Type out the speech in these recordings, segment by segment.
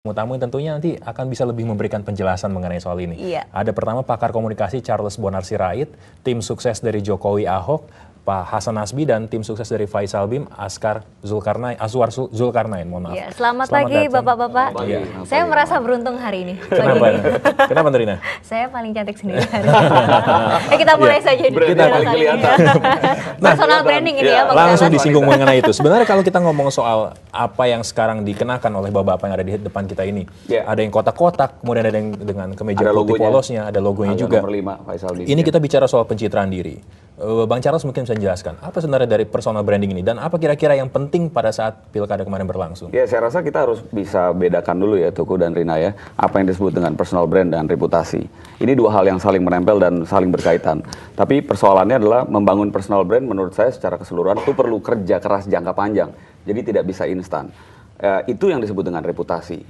Tamu yang tentunya nanti akan bisa lebih memberikan penjelasan mengenai soal ini. Iya. Ada pertama pakar komunikasi Charles Bonar Sirait, tim sukses dari Jokowi Ahok, Pak Hasan Nasbi, dan tim sukses dari Faisal Bim, Azwar Zulkarnain. Mohon maaf. Ya, selamat pagi Bapak-Bapak. Iya. Saya merasa beruntung hari ini. Kenapa? Kenapa Rina? Saya paling cantik sendiri hari ini. Kita mulai saja. Kita paling kelihatan. Personal branding ini ya. Langsung disinggung mengenai itu. Sebenarnya kalau kita ngomong soal apa yang sekarang dikenakan oleh bapak-bapak yang ada di depan kita ini, ada yang kotak-kotak, kemudian ada yang dengan kemeja putih polosnya, ada logonya juga. Nomor 5, Faisal Bim. Ini kita bicara soal pencitraan diri. Bang Charles mungkin bisa menjelaskan apa sebenarnya dari personal branding ini dan apa kira-kira yang penting pada saat pilkada kemarin berlangsung? Ya, saya rasa kita harus bisa bedakan dulu ya, Tuku dan Rina ya, apa yang disebut dengan personal brand dan reputasi. Ini dua hal yang saling menempel dan saling berkaitan. Tapi persoalannya adalah membangun personal brand menurut saya secara keseluruhan itu perlu kerja keras jangka panjang. Jadi tidak bisa instan. Itu yang disebut dengan reputasi.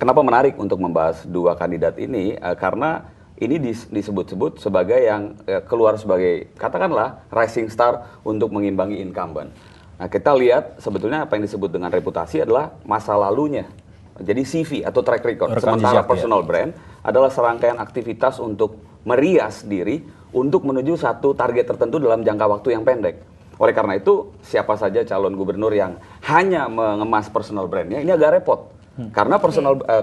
Kenapa menarik untuk membahas dua kandidat ini? Karena ini disebut-sebut sebagai yang keluar sebagai katakanlah rising star untuk mengimbangi incumbent. Nah, kita lihat sebetulnya apa yang disebut dengan reputasi adalah masa lalunya. Jadi CV atau track record. Sementara personal brand adalah serangkaian aktivitas untuk merias diri untuk menuju satu target tertentu dalam jangka waktu yang pendek. Oleh karena itu, siapa saja calon gubernur yang hanya mengemas personal brandnya, ini agak repot. Karena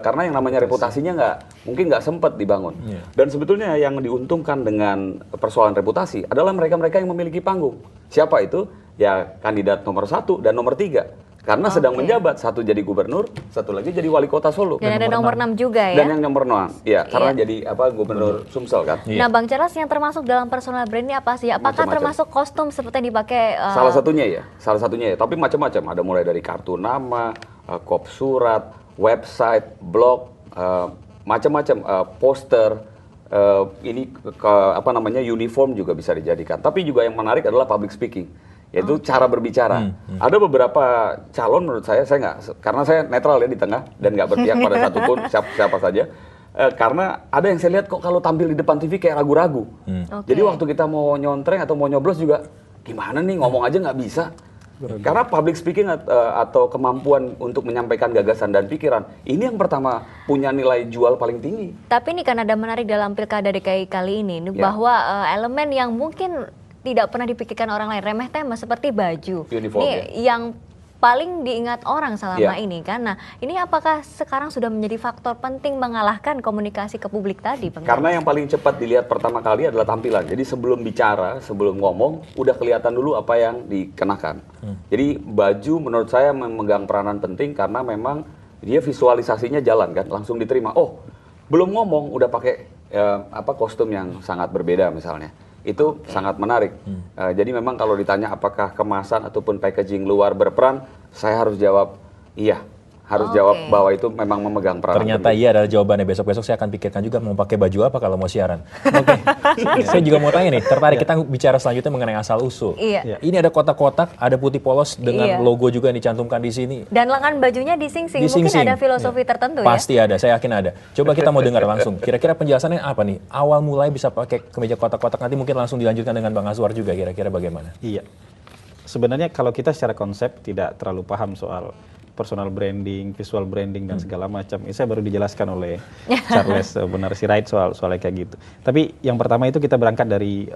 karena yang namanya reputasinya mungkin nggak sempat dibangun. Dan sebetulnya yang diuntungkan dengan persoalan reputasi adalah mereka-mereka yang memiliki panggung. Siapa itu? Ya kandidat nomor 1 dan nomor 3. Karena sedang menjabat, satu jadi gubernur, satu lagi jadi wali kota Solo. Dan ada nomor 6 juga ya? Dan yang nomor 6, ya karena jadi gubernur Sumsel kan. Nah Bang Charles, yang termasuk dalam personal brand ini apa sih? Apakah termasuk kostum seperti yang dipakai? Salah satunya ya. Tapi macam-macam. Ada mulai dari kartu nama, kop surat, website, blog, macam-macam, poster, uniform juga bisa dijadikan. Tapi juga yang menarik adalah public speaking, yaitu cara berbicara. Ada beberapa calon menurut saya nggak, karena saya netral ya di tengah dan nggak berpihak pada satupun siapa saja. Karena ada yang saya lihat kok kalau tampil di depan TV kayak ragu-ragu. Jadi waktu kita mau nyontreng atau mau nyoblos juga gimana nih, ngomong aja nggak bisa. Karena public speaking atau kemampuan untuk menyampaikan gagasan dan pikiran, ini yang pertama punya nilai jual paling tinggi. Tapi ini kan ada menarik dalam Pilkada DKI kali ini, bahwa elemen yang mungkin tidak pernah dipikirkan orang lain, remeh temeh seperti baju. Uniform, ini yang paling diingat orang selama ini kan. Nah, ini apakah sekarang sudah menjadi faktor penting mengalahkan komunikasi ke publik tadi, Bang? Karena yang paling cepat dilihat pertama kali adalah tampilan. Jadi sebelum bicara, sebelum ngomong, udah kelihatan dulu apa yang dikenakan. Jadi baju menurut saya memegang peranan penting karena memang dia visualisasinya jalan kan, langsung diterima. Oh, belum ngomong udah pakai kostum yang sangat berbeda misalnya. Itu sangat menarik. Jadi memang kalau ditanya apakah kemasan ataupun packaging luar berperan, saya harus jawab iya. Harus jawab bahwa itu memang memegang peran. Ternyata iya adalah jawabannya. Besok-besok saya akan pikirkan juga mau pakai baju apa kalau mau siaran. Saya juga mau tanya nih, tertarik kita bicara selanjutnya mengenai asal-usul. Ini ada kotak-kotak, ada putih polos dengan logo juga yang dicantumkan di sini. Dan lengan bajunya dising-sing. Mungkin ada filosofi tertentu ya? Pasti ada, saya yakin ada. Coba kita mau dengar langsung. Kira-kira penjelasannya apa nih? Awal mulai bisa pakai kemeja kotak-kotak, nanti mungkin langsung dilanjutkan dengan Bang Azwar juga. Kira-kira bagaimana? Iya. Sebenarnya kalau kita secara konsep tidak terlalu paham soal personal branding, visual branding dan segala macam. Ini saya baru dijelaskan oleh Charles Bonar Sirait soalnya kayak gitu. Tapi yang pertama itu kita berangkat dari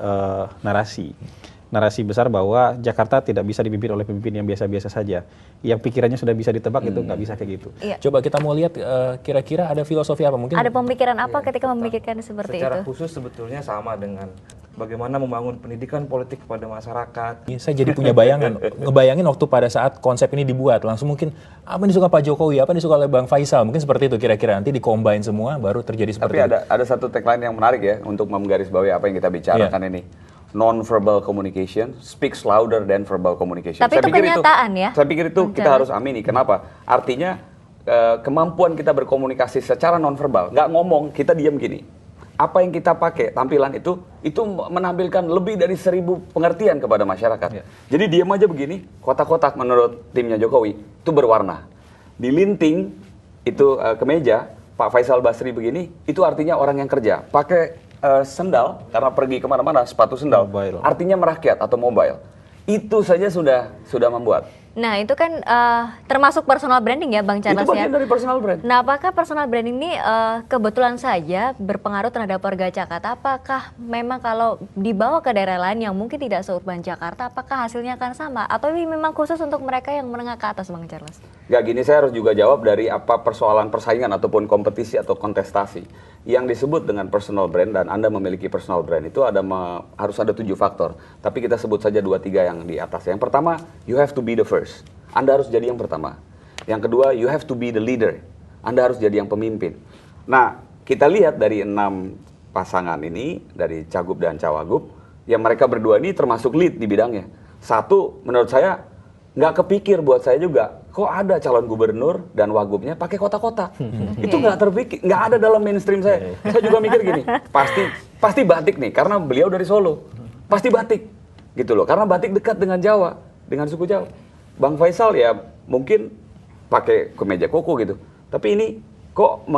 narasi besar bahwa Jakarta tidak bisa dipimpin oleh pemimpin yang biasa-biasa saja. Yang pikirannya sudah bisa ditebak itu nggak bisa kayak gitu. Coba kita mau lihat kira-kira ada filosofi apa mungkin? Ada pemikiran apa ketika memikirkan seperti itu? Secara khusus sebetulnya sama dengan bagaimana membangun pendidikan politik kepada masyarakat. Saya jadi punya bayangan, ngebayangin waktu pada saat konsep ini dibuat, langsung mungkin apa yang disuka Pak Jokowi, apa yang disuka oleh Bang Faisal, mungkin seperti itu kira-kira, nanti dicombine semua baru terjadi seperti itu. Tapi ada satu tagline yang menarik ya untuk menggarisbawahi apa yang kita bicarakan ini. Non-verbal communication speaks louder than verbal communication. Tapi itu kenyataan ya? Saya pikir itu kita harus amini. Kenapa? Artinya kemampuan kita berkomunikasi secara non-verbal, nggak ngomong, kita diam gini. Apa yang kita pakai, tampilan itu menampilkan lebih dari 1000 pengertian kepada masyarakat. Jadi diam aja begini, kotak-kotak menurut timnya Jokowi, itu berwarna. Dilinting, itu kemeja, Pak Faisal Basri begini, itu artinya orang yang kerja. Pakai sendal, karena pergi kemana-mana, sepatu sendal, artinya merakyat atau mobile. Itu saja sudah membuat. Nah, itu kan termasuk personal branding ya Bang Charles ya? Itu bagian dari personal brand. Nah, apakah personal branding ini kebetulan saja berpengaruh terhadap warga Jakarta? Apakah memang kalau dibawa ke daerah lain yang mungkin tidak seurban Jakarta, apakah hasilnya akan sama? Atau ini memang khusus untuk mereka yang menengah ke atas, Bang Charles? Nggak, gini, saya harus juga jawab dari apa persoalan persaingan ataupun kompetisi atau kontestasi. Yang disebut dengan personal brand dan Anda memiliki personal brand itu harus ada 7 faktor. Tapi kita sebut saja 2-3 yang di atas. Yang pertama, you have to be the first. Anda harus jadi yang pertama. Yang kedua, you have to be the leader. Anda harus jadi yang pemimpin. Nah, kita lihat dari 6 pasangan ini, dari Cagup dan Cawagup, yang mereka berdua ini termasuk lead di bidangnya. Satu, menurut saya, nggak kepikir buat saya juga, kok ada calon gubernur dan wagubnya pakai kotak-kotak. Itu nggak terpikir, nggak ada dalam mainstream saya. Saya juga mikir gini, pasti batik nih, karena beliau dari Solo. Pasti batik, gitu loh. Karena batik dekat dengan Jawa, dengan suku Jawa. Bang Faisal ya mungkin pakai kemeja koko gitu. Tapi ini kok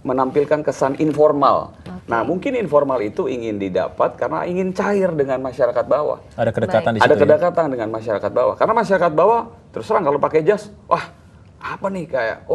menampilkan kesan informal. Nah, mungkin informal itu ingin didapat karena ingin cair dengan masyarakat bawah. Ada kedekatan di situ. Ada kedekatan dengan masyarakat bawah. Karena masyarakat bawah terus terang kalau pakai jas, wah apa nih kayak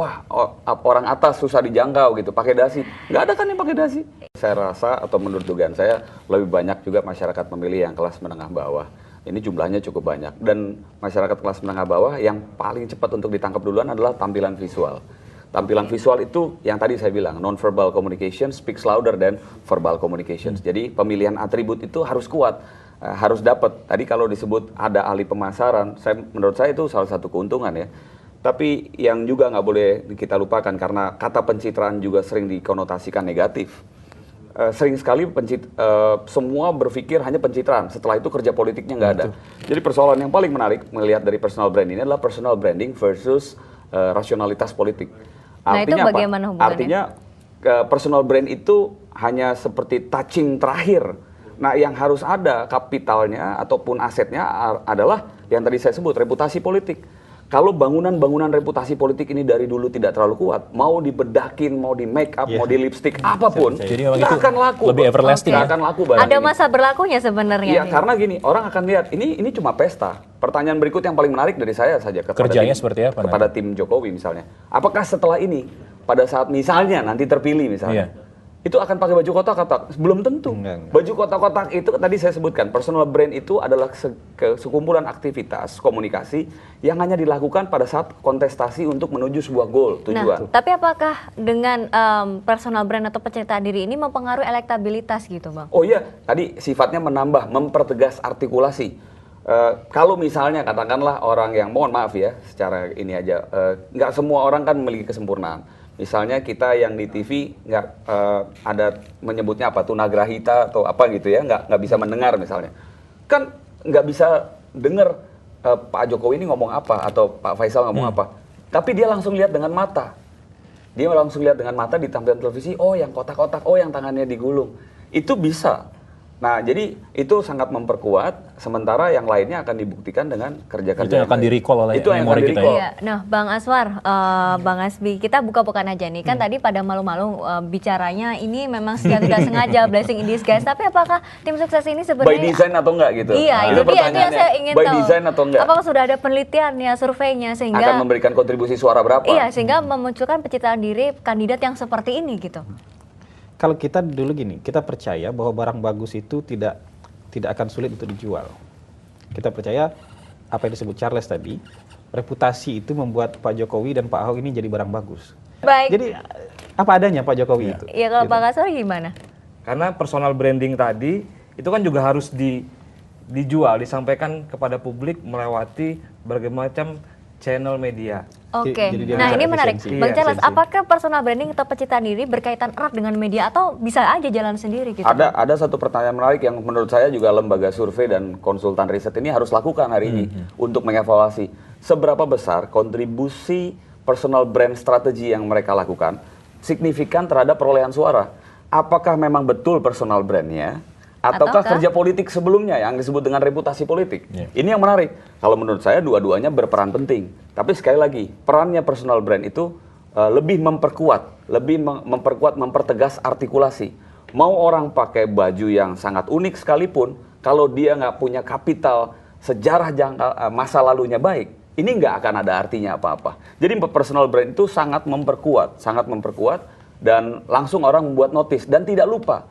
orang atas susah dijangkau gitu, pakai dasi. Nggak ada kan yang pakai dasi. Saya rasa atau menurut dugaan saya lebih banyak juga masyarakat pemilih yang kelas menengah bawah. Ini jumlahnya cukup banyak, dan masyarakat kelas menengah bawah yang paling cepat untuk ditangkap duluan adalah tampilan visual. Tampilan visual itu yang tadi saya bilang, non-verbal communication speaks louder than verbal communications. Jadi pemilihan atribut itu harus kuat, harus dapat. Tadi kalau disebut ada ahli pemasaran, menurut saya itu salah satu keuntungan ya. Tapi yang juga nggak boleh kita lupakan, karena kata pencitraan juga sering dikonotasikan negatif. Sering sekali semua berpikir hanya pencitraan, setelah itu kerja politiknya nggak ada. Jadi persoalan yang paling menarik melihat dari personal brand ini adalah personal branding versus rasionalitas politik. Artinya itu bagaimana hubungannya? Artinya personal brand itu hanya seperti touching terakhir. Nah, yang harus ada kapitalnya ataupun asetnya adalah yang tadi saya sebut, reputasi politik. Kalau bangunan reputasi politik ini dari dulu tidak terlalu kuat, mau dibedakin, mau di make up, mau di lipstick, apapun, nggak akan laku. Lebih everlasting. Nggak akan laku. Ada masa berlakunya sebenarnya. Iya, karena gini, orang akan lihat ini cuma pesta. Pertanyaan berikut yang paling menarik dari saya saja kepada tim Jokowi misalnya. Apakah setelah ini, pada saat misalnya nanti terpilih misalnya, itu akan pakai baju kotak-kotak? Belum tentu. Baju kotak-kotak itu tadi saya sebutkan, personal brand itu adalah sekumpulan aktivitas komunikasi yang hanya dilakukan pada saat kontestasi untuk menuju sebuah goal, tujuan. Nah, tapi apakah dengan personal brand atau pencitraan diri ini mempengaruhi elektabilitas gitu, Bang? Oh iya, tadi sifatnya menambah, mempertegas artikulasi. Kalau misalnya katakanlah orang yang, mohon maaf ya, secara ini aja, nggak semua orang kan memiliki kesempurnaan. Misalnya kita yang di TV nggak ada menyebutnya apa, tunagrahita atau apa gitu ya, nggak bisa mendengar misalnya. Kan nggak bisa dengar Pak Jokowi ini ngomong apa atau Pak Faisal ngomong apa. Tapi dia langsung lihat dengan mata. Dia langsung lihat dengan mata di tampilan televisi, oh yang kotak-kotak, oh yang tangannya digulung. Itu bisa. Nah, jadi itu sangat memperkuat, sementara yang lainnya akan dibuktikan dengan kerja-kerja. Itu yang akan di-recall oleh memori kita ya. Iya. Nah, Bang Aswar, Bang Asbi, kita buka-bukaan aja nih. Kan tadi pada malu-malu bicaranya ini memang tidak sengaja blessing in disguise. Tapi apakah tim sukses ini sebenarnya by design atau enggak gitu? Iya, itu dia yang saya ingin tahu. By design atau enggak? Apakah sudah ada penelitiannya, surveinya sehingga akan memberikan kontribusi suara berapa? Iya, sehingga memunculkan pencitraan diri kandidat yang seperti ini gitu. Kalau kita dulu gini, kita percaya bahwa barang bagus itu tidak akan sulit untuk dijual. Kita percaya apa yang disebut Charles tadi, reputasi itu membuat Pak Jokowi dan Pak Ahok ini jadi barang bagus. Baik. Jadi apa adanya Pak Jokowi itu. Iya, kalau Pak Aswar gimana? Karena personal branding tadi itu kan juga harus dijual, disampaikan kepada publik melewati berbagai macam channel media. Oke, nah ini menarik. Bang Charles, apakah personal branding atau pencitraan diri berkaitan erat dengan media atau bisa aja jalan sendiri gitu? Ada satu pertanyaan menarik yang menurut saya juga lembaga survei dan konsultan riset ini harus lakukan hari ini untuk mengevaluasi seberapa besar kontribusi personal brand strategi yang mereka lakukan signifikan terhadap perolehan suara. Apakah memang betul personal brandnya? Ataukah kerja politik sebelumnya yang disebut dengan reputasi politik? Ini yang menarik. Kalau menurut saya dua-duanya berperan penting. Tapi sekali lagi, perannya personal brand itu lebih memperkuat, mempertegas artikulasi. Mau orang pakai baju yang sangat unik sekalipun, kalau dia nggak punya kapital sejarah masa lalunya baik, ini nggak akan ada artinya apa-apa. Jadi personal brand itu sangat memperkuat dan langsung orang membuat notice dan tidak lupa.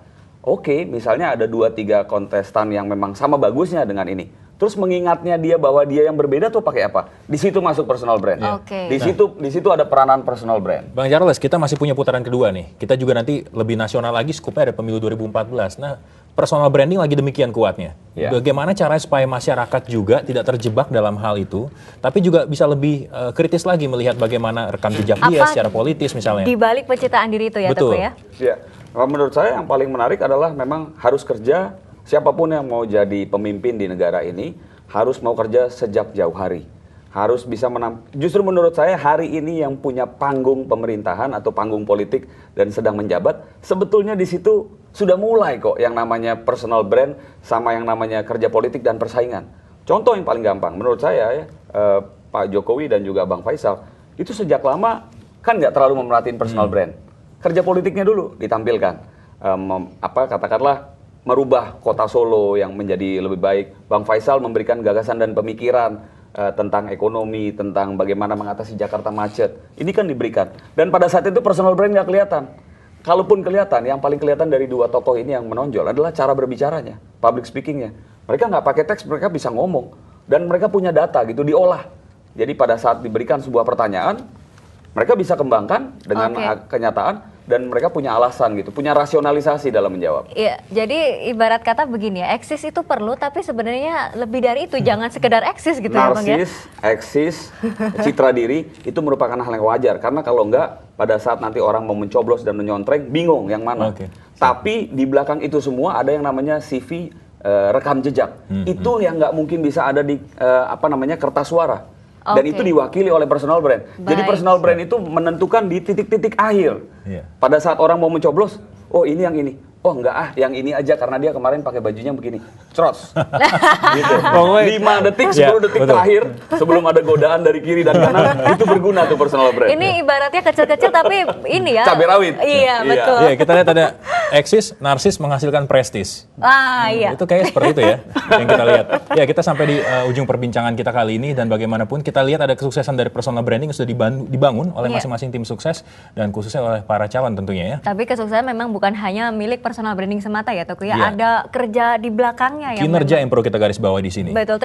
Oke, misalnya ada 2-3 kontestan yang memang sama bagusnya dengan ini. Terus mengingatnya dia bahwa dia yang berbeda tuh pakai apa? Di situ masuk personal brand. Di situ ada peranan personal brand. Bang Charles, kita masih punya putaran kedua nih. Kita juga nanti lebih nasional lagi, skupnya ada pemilu 2014. Nah, personal branding lagi demikian kuatnya. Bagaimana caranya supaya masyarakat juga tidak terjebak dalam hal itu, tapi juga bisa lebih kritis lagi melihat bagaimana rekam jejak dia secara politis misalnya. Di balik pencitraan diri itu ya, Teguh ya? Ya, menurut saya yang paling menarik adalah memang harus kerja, siapapun yang mau jadi pemimpin di negara ini, harus mau kerja sejak jauh hari. Harus bisa justru menurut saya hari ini yang punya panggung pemerintahan atau panggung politik dan sedang menjabat, sebetulnya di situ sudah mulai kok yang namanya personal brand sama yang namanya kerja politik dan persaingan. Contoh yang paling gampang menurut saya ya, Pak Jokowi dan juga Bang Faisal itu sejak lama kan nggak terlalu memerhatiin personal brand. Kerja politiknya dulu ditampilkan, katakanlah merubah kota Solo yang menjadi lebih baik. Bang Faisal memberikan gagasan dan pemikiran tentang ekonomi, tentang bagaimana mengatasi Jakarta macet. Ini kan diberikan. Dan pada saat itu personal brand nggak kelihatan. Kalaupun kelihatan, yang paling kelihatan dari dua tokoh ini yang menonjol adalah cara berbicaranya, public speakingnya. Mereka nggak pakai teks, mereka bisa ngomong. Dan mereka punya data gitu, diolah. Jadi pada saat diberikan sebuah pertanyaan, mereka bisa kembangkan dengan kenyataan. Dan mereka punya alasan gitu, punya rasionalisasi dalam menjawab. Iya, jadi ibarat kata begini ya, eksis itu perlu, tapi sebenarnya lebih dari itu, jangan sekedar eksis gitu ya Bang ya. Eksis, citra diri, itu merupakan hal yang wajar. Karena kalau enggak, pada saat nanti orang mau mencoblos dan menyontreng, bingung yang mana. Tapi di belakang itu semua ada yang namanya CV, rekam jejak. Itu yang nggak mungkin bisa ada di kertas suara. Dan itu diwakili oleh personal brand. Jadi personal brand itu menentukan di titik-titik akhir. Pada saat orang mau mencoblos, oh ini yang ini. Oh enggak yang ini aja karena dia kemarin pakai bajunya begini. Cros. Gitu. 5 detik, 10 detik terakhir sebelum ada godaan dari kiri dan kanan, itu berguna tuh personal brand. Ini ibaratnya kecil-kecil tapi ini ya. Cabai rawit. Iya, betul. Iya, kita lihat ada eksis, narsis menghasilkan prestis. Iya. Itu kayaknya seperti itu ya yang kita lihat. Ya, kita sampai di ujung perbincangan kita kali ini dan bagaimanapun kita lihat ada kesuksesan dari personal branding yang sudah dibangun oleh masing-masing tim sukses dan khususnya oleh para calon tentunya ya. Tapi kesuksesan memang bukan hanya milik personal branding semata ya Teguh ya, ada kerja di belakangnya kinerja yang perlu kita garis bawahi di sini. Betul.